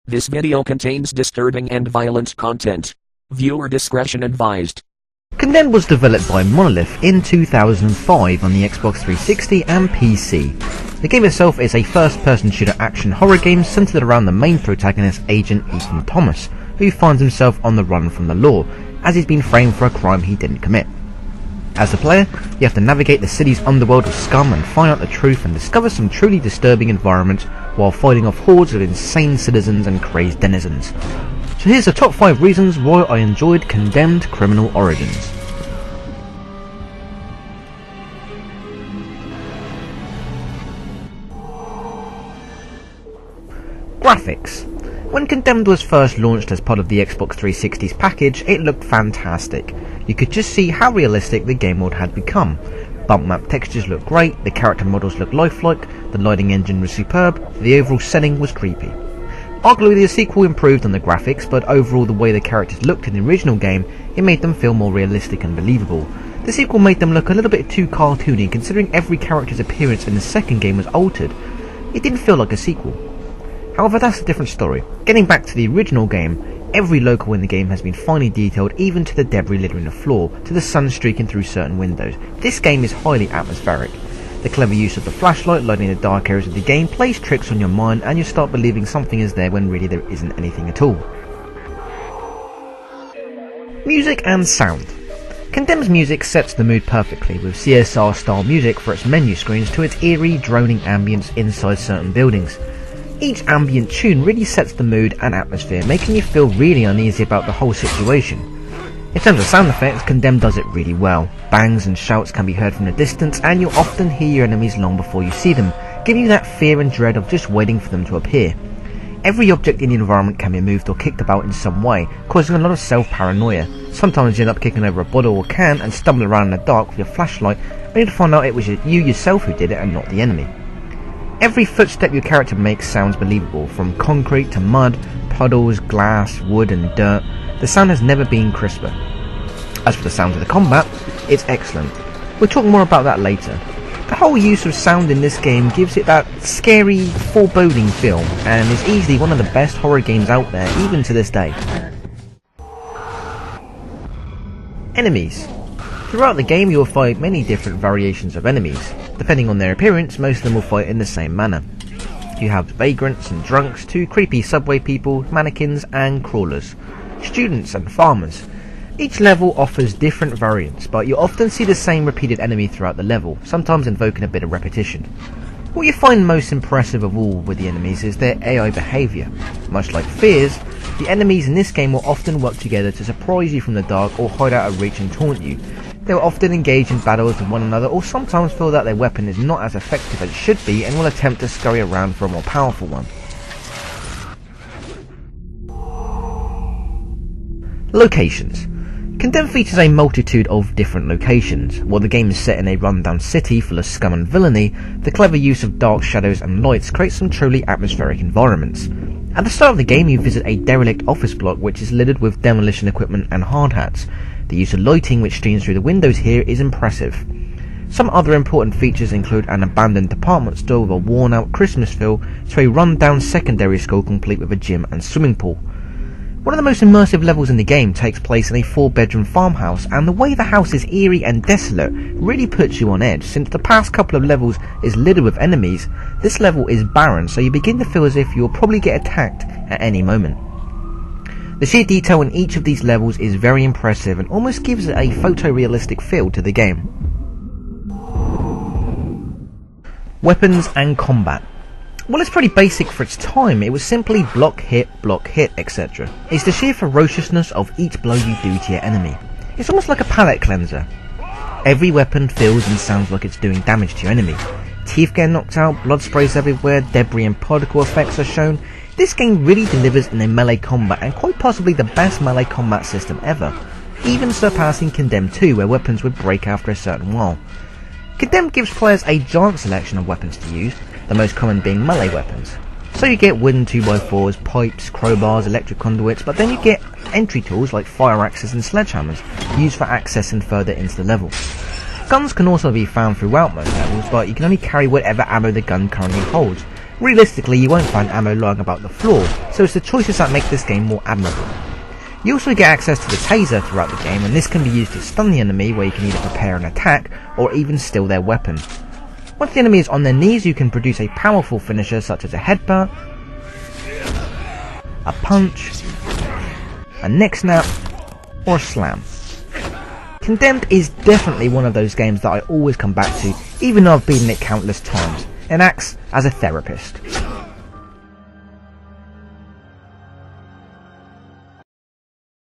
This video contains disturbing and violent content. Viewer discretion advised. Condemned was developed by Monolith in 2005 on the Xbox 360 and PC. The game itself is a first-person shooter action horror game centered around the main protagonist, Agent Ethan Thomas, who finds himself on the run from the law, as he's been framed for a crime he didn't commit. As the player, you have to navigate the city's underworld of scum and find out the truth and discover some truly disturbing environments while fighting off hordes of insane citizens and crazed denizens. So here's the top 5 reasons why I enjoyed Condemned Criminal Origins. Graphics. When Condemned was first launched as part of the Xbox 360's package, it looked fantastic. You could just see how realistic the game world had become. Bump map textures looked great, the character models looked lifelike, the lighting engine was superb, the overall setting was creepy. Arguably the sequel improved on the graphics, but overall the way the characters looked in the original game, it made them feel more realistic and believable. The sequel made them look a little bit too cartoony, considering every character's appearance in the second game was altered. It didn't feel like a sequel. However, that's a different story. Getting back to the original game, every local in the game has been finely detailed, even to the debris littering the floor, to the sun streaking through certain windows. This game is highly atmospheric. The clever use of the flashlight lighting the dark areas of the game plays tricks on your mind, and you start believing something is there when really there isn't anything at all. Music and sound. Condemned's music sets the mood perfectly, with CSR style music for its menu screens to its eerie, droning ambience inside certain buildings. Each ambient tune really sets the mood and atmosphere, making you feel really uneasy about the whole situation. In terms of sound effects, Condemned does it really well. Bangs and shouts can be heard from a distance, and you'll often hear your enemies long before you see them, giving you that fear and dread of just waiting for them to appear. Every object in the environment can be moved or kicked about in some way, causing a lot of self-paranoia. Sometimes you end up kicking over a bottle or can and stumbling around in the dark with your flashlight, only to find out it was you yourself who did it and not the enemy. Every footstep your character makes sounds believable, from concrete to mud, puddles, glass, wood and dirt. The sound has never been crisper. As for the sound of the combat, it's excellent. We'll talk more about that later. The whole use of sound in this game gives it that scary, foreboding feel, and is easily one of the best horror games out there, even to this day. Enemies. Throughout the game you will fight many different variations of enemies. Depending on their appearance, most of them will fight in the same manner. You have vagrants and drunks to creepy subway people, mannequins and crawlers, students and farmers. Each level offers different variants, but you'll often see the same repeated enemy throughout the level, sometimes invoking a bit of repetition. What you find most impressive of all with the enemies is their AI behaviour. Much like Fears, the enemies in this game will often work together to surprise you from the dark or hide out of reach and taunt you. They will often engage in battles with one another, or sometimes feel that their weapon is not as effective as it should be and will attempt to scurry around for a more powerful one. Locations. Condemned features a multitude of different locations. While the game is set in a rundown city full of scum and villainy, the clever use of dark shadows and lights creates some truly atmospheric environments. At the start of the game you visit a derelict office block which is littered with demolition equipment and hard hats. The use of lighting which streams through the windows here is impressive. Some other important features include an abandoned department store with a worn out Christmas feel to a run-down secondary school complete with a gym and swimming pool. One of the most immersive levels in the game takes place in a 4-bedroom farmhouse, and the way the house is eerie and desolate really puts you on edge. Since the past couple of levels is littered with enemies, this level is barren, so you begin to feel as if you'll probably get attacked at any moment. The sheer detail in each of these levels is very impressive and almost gives it a photorealistic feel to the game. Weapons and combat. Well, it's pretty basic for its time. It was simply block, hit, etc. It's the sheer ferociousness of each blow you do to your enemy. It's almost like a palate cleanser. Every weapon feels and sounds like it's doing damage to your enemy. Teeth get knocked out, blood sprays everywhere, debris and particle effects are shown. This game really delivers in a melee combat, and quite possibly the best melee combat system ever, even surpassing Condemned 2, where weapons would break after a certain while. Condemned gives players a giant selection of weapons to use, the most common being melee weapons. So you get wooden 2x4s, pipes, crowbars, electric conduits, but then you get entry tools like fire axes and sledgehammers, used for accessing further into the level. Guns can also be found throughout most levels, but you can only carry whatever ammo the gun currently holds, Realistically, you won't find ammo lying about the floor, so it's the choices that make this game more admirable. You also get access to the taser throughout the game, and this can be used to stun the enemy, where you can either prepare an attack or even steal their weapon. Once the enemy is on their knees, you can produce a powerful finisher such as a headbutt, a punch, a neck snap, or a slam. Condemned is definitely one of those games that I always come back to, even though I've beaten it countless times. It acts as a therapist.